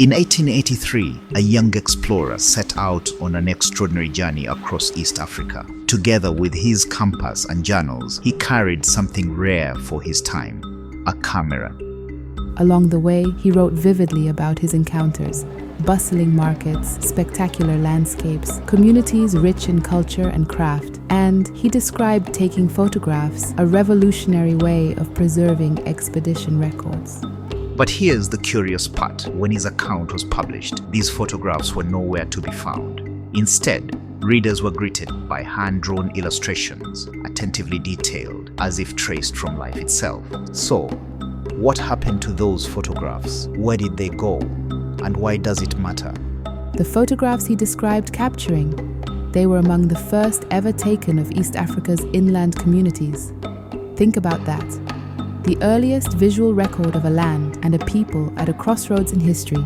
In 1883, a young explorer set out on an extraordinary journey across East Africa. Together with his compass and journals, he carried something rare for his time, a camera. Along the way, he wrote vividly about his encounters: bustling markets, spectacular landscapes, communities rich in culture and craft, and he described taking photographs, a revolutionary way of preserving expedition records. But here's the curious part. When his account was published, these photographs were nowhere to be found. Instead, readers were greeted by hand-drawn illustrations, attentively detailed, as if traced from life itself. So, what happened to those photographs? Where did they go? And why does it matter? The photographs he described capturing, they were among the first ever taken of East Africa's inland communities. Think about that. The earliest visual record of a land and a people at a crossroads in history.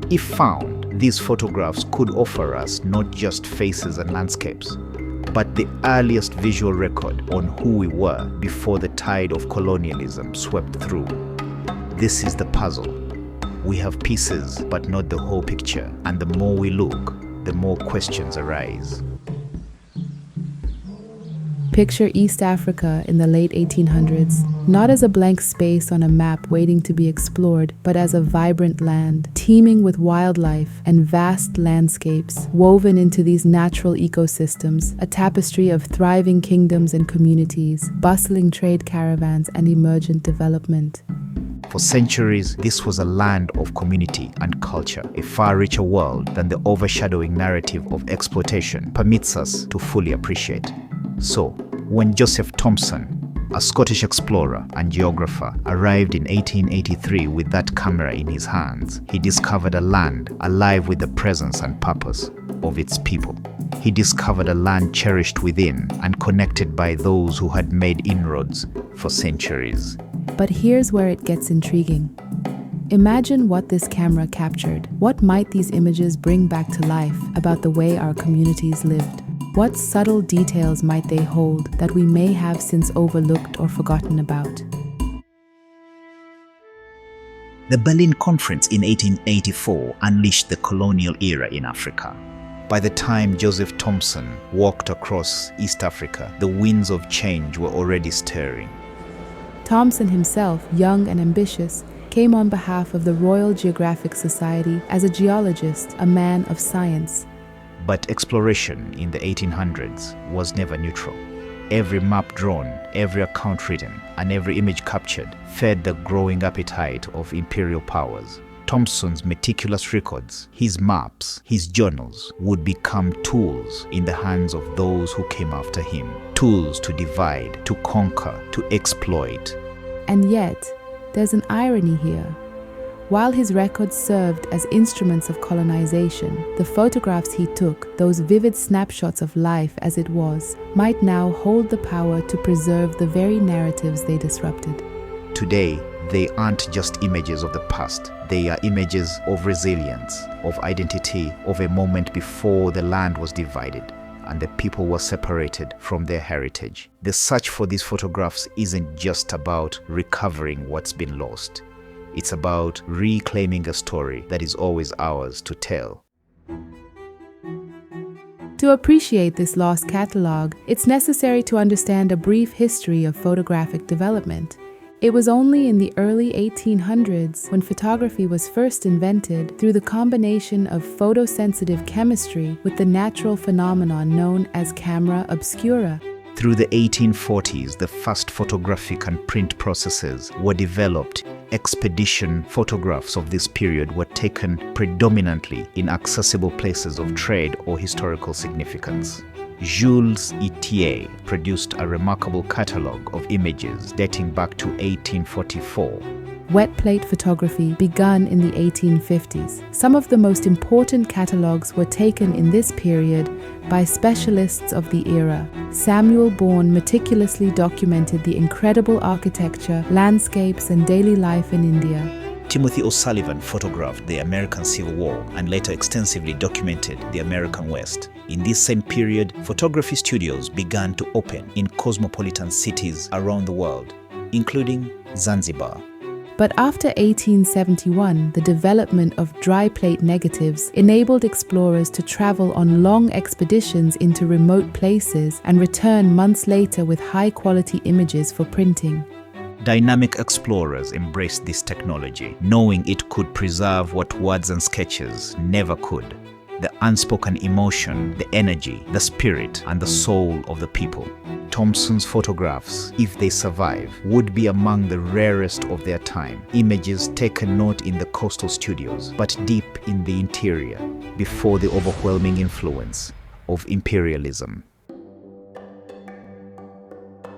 If found, these photographs could offer us not just faces and landscapes, but the earliest visual record on who we were before the tide of colonialism swept through. This is the puzzle. We have pieces, but not the whole picture, and the more we look, the more questions arise. Picture East Africa in the late 1800s, not as a blank space on a map waiting to be explored, but as a vibrant land, teeming with wildlife and vast landscapes woven into these natural ecosystems, a tapestry of thriving kingdoms and communities, bustling trade caravans and emergent development. For centuries, this was a land of community and culture, a far richer world than the overshadowing narrative of exploitation permits us to fully appreciate. So, when Joseph Thomson, a Scottish explorer and geographer, arrived in 1883 with that camera in his hands, he discovered a land alive with the presence and purpose of its people. He discovered a land cherished within and connected by those who had made inroads for centuries. But here's where it gets intriguing. Imagine what this camera captured. What might these images bring back to life about the way our communities lived? What subtle details might they hold that we may have since overlooked or forgotten about? The Berlin Conference in 1884 unleashed the colonial era in Africa. By the time Joseph Thomson walked across East Africa, the winds of change were already stirring. Thomson himself, young and ambitious, came on behalf of the Royal Geographic Society as a geologist, a man of science. But exploration in the 1800s was never neutral. Every map drawn, every account written, and every image captured fed the growing appetite of imperial powers. Thomson's meticulous records, his maps, his journals would become tools in the hands of those who came after him. Tools to divide, to conquer, to exploit. And yet, there's an irony here. While his records served as instruments of colonization, the photographs he took, those vivid snapshots of life as it was, might now hold the power to preserve the very narratives they disrupted. Today, they aren't just images of the past. They are images of resilience, of identity, of a moment before the land was divided and the people were separated from their heritage. The search for these photographs isn't just about recovering what's been lost. It's about reclaiming a story that is always ours to tell. To appreciate this lost catalogue, it's necessary to understand a brief history of photographic development. It was only in the early 1800s when photography was first invented through the combination of photosensitive chemistry with the natural phenomenon known as camera obscura. Through the 1840s, the first photographic and print processes were developed. Expedition photographs of this period were taken predominantly in accessible places of trade or historical significance. Jules Itier produced a remarkable catalogue of images dating back to 1844. Wet plate photography began in the 1850s. Some of the most important catalogues were taken in this period by specialists of the era. Samuel Bourne meticulously documented the incredible architecture, landscapes, and daily life in India. Timothy O'Sullivan photographed the American Civil War and later extensively documented the American West. In this same period, photography studios began to open in cosmopolitan cities around the world, including Zanzibar. But after 1871, the development of dry plate negatives enabled explorers to travel on long expeditions into remote places and return months later with high-quality images for printing. Dynamic explorers embraced this technology, knowing it could preserve what words and sketches never could: the unspoken emotion, the energy, the spirit, and the soul of the people. Thomson's photographs, if they survive, would be among the rarest of their time. Images taken not in the coastal studios, but deep in the interior, before the overwhelming influence of imperialism.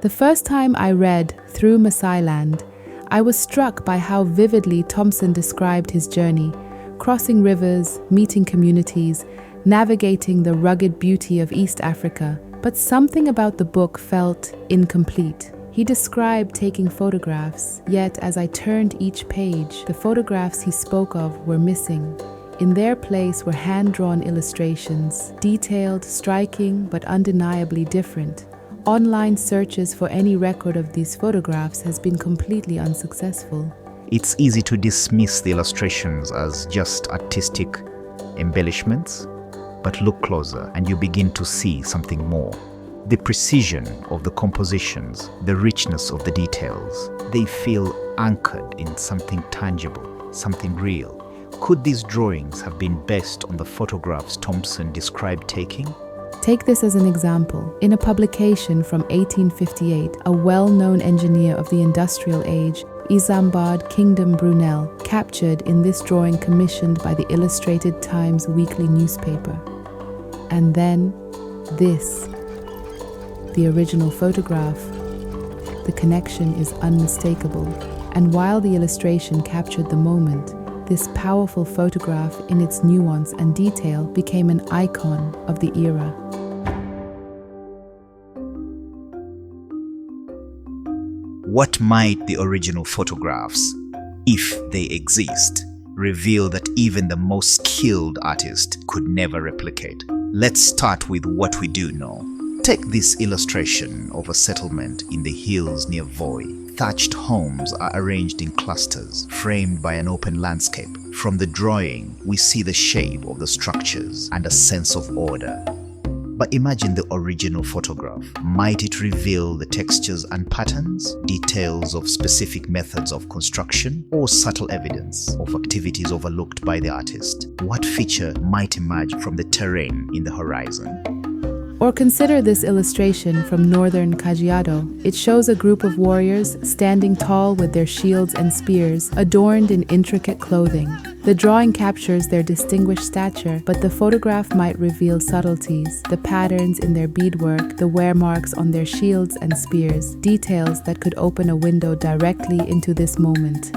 The first time I read Through Masai Land, I was struck by how vividly Thomson described his journey, crossing rivers, meeting communities, navigating the rugged beauty of East Africa. But something about the book felt incomplete. He described taking photographs, yet as I turned each page, the photographs he spoke of were missing. In their place were hand-drawn illustrations, detailed, striking, but undeniably different. Online searches for any record of these photographs has been completely unsuccessful. It's easy to dismiss the illustrations as just artistic embellishments, but look closer and you begin to see something more. The precision of the compositions, the richness of the details, they feel anchored in something tangible, something real. Could these drawings have been based on the photographs Thomson described taking? Take this as an example. In a publication from 1858, a well-known engineer of the industrial age, Isambard Kingdom Brunel, captured in this drawing commissioned by the Illustrated Times weekly newspaper. And then this, the original photograph. The connection is unmistakable. And while the illustration captured the moment, this powerful photograph in its nuance and detail became an icon of the era. What might the original photographs, if they exist, reveal that even the most skilled artist could never replicate? Let's start with what we do know. Take this illustration of a settlement in the hills near Voi. Thatched homes are arranged in clusters, framed by an open landscape. From the drawing, we see the shape of the structures and a sense of order. But imagine the original photograph. Might it reveal the textures and patterns, details of specific methods of construction, or subtle evidence of activities overlooked by the artist? What feature might emerge from the terrain in the horizon? Or consider this illustration from northern Kajiado. It shows a group of warriors standing tall with their shields and spears, adorned in intricate clothing. The drawing captures their distinguished stature, but the photograph might reveal subtleties, the patterns in their beadwork, the wear marks on their shields and spears, details that could open a window directly into this moment.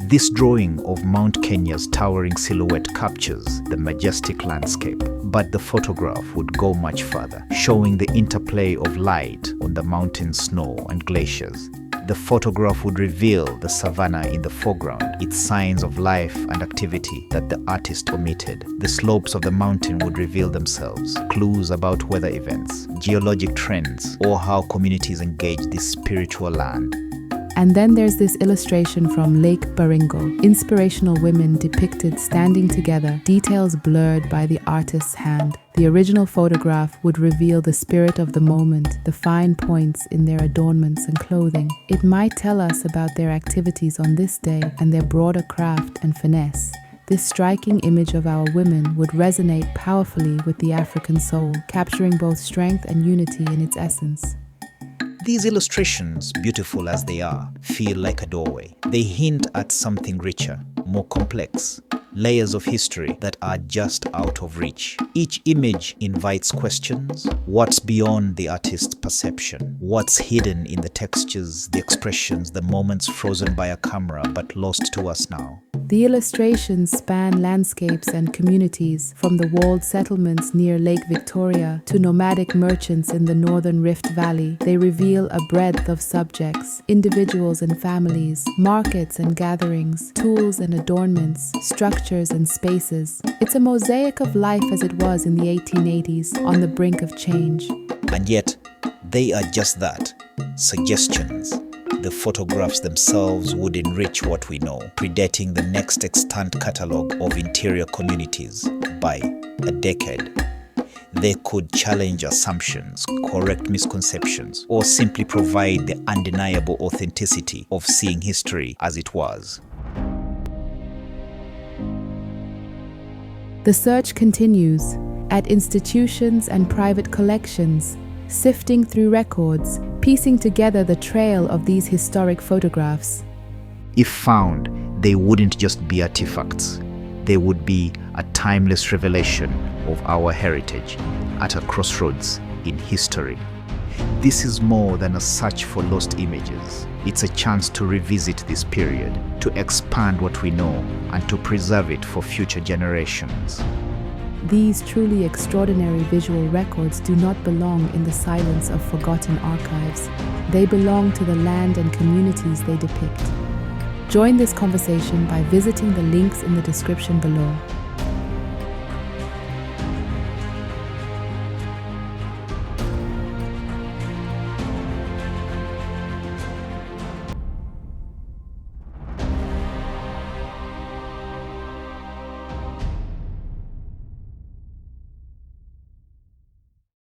This drawing of Mount Kenya's towering silhouette captures the majestic landscape, but the photograph would go much further, showing the interplay of light on the mountain snow and glaciers. The photograph would reveal the savanna in the foreground, its signs of life and activity that the artist omitted. The slopes of the mountain would reveal themselves, clues about weather events, geologic trends, or how communities engage this spiritual land. And then there's this illustration from Lake Baringo. Inspirational women depicted standing together, details blurred by the artist's hand. The original photograph would reveal the spirit of the moment, the fine points in their adornments and clothing. It might tell us about their activities on this day and their broader craft and finesse. This striking image of our women would resonate powerfully with the African soul, capturing both strength and unity in its essence. These illustrations, beautiful as they are, feel like a doorway. They hint at something richer, more complex, layers of history that are just out of reach. Each image invites questions. What's beyond the artist's perception? What's hidden in the textures, the expressions, the moments frozen by a camera but lost to us now? The illustrations span landscapes and communities, from the walled settlements near Lake Victoria to nomadic merchants in the northern Rift Valley. They reveal a breadth of subjects, individuals and families, markets and gatherings, tools and adornments, structures and spaces. It's a mosaic of life as it was in the 1880s, on the brink of change. And yet, they are just that, suggestions. The the photographs themselves would enrich what we know, predating the next extant catalogue of interior communities by a decade. They could challenge assumptions, correct misconceptions, or simply provide the undeniable authenticity of seeing history as it was. The search continues at institutions and private collections, sifting through records, piecing together the trail of these historic photographs. If found, they wouldn't just be artifacts. They would be a timeless revelation of our heritage at a crossroads in history. This is more than a search for lost images. It's a chance to revisit this period, to expand what we know, and to preserve it for future generations. These truly extraordinary visual records do not belong in the silence of forgotten archives. They belong to the land and communities they depict. Join this conversation by visiting the links in the description below.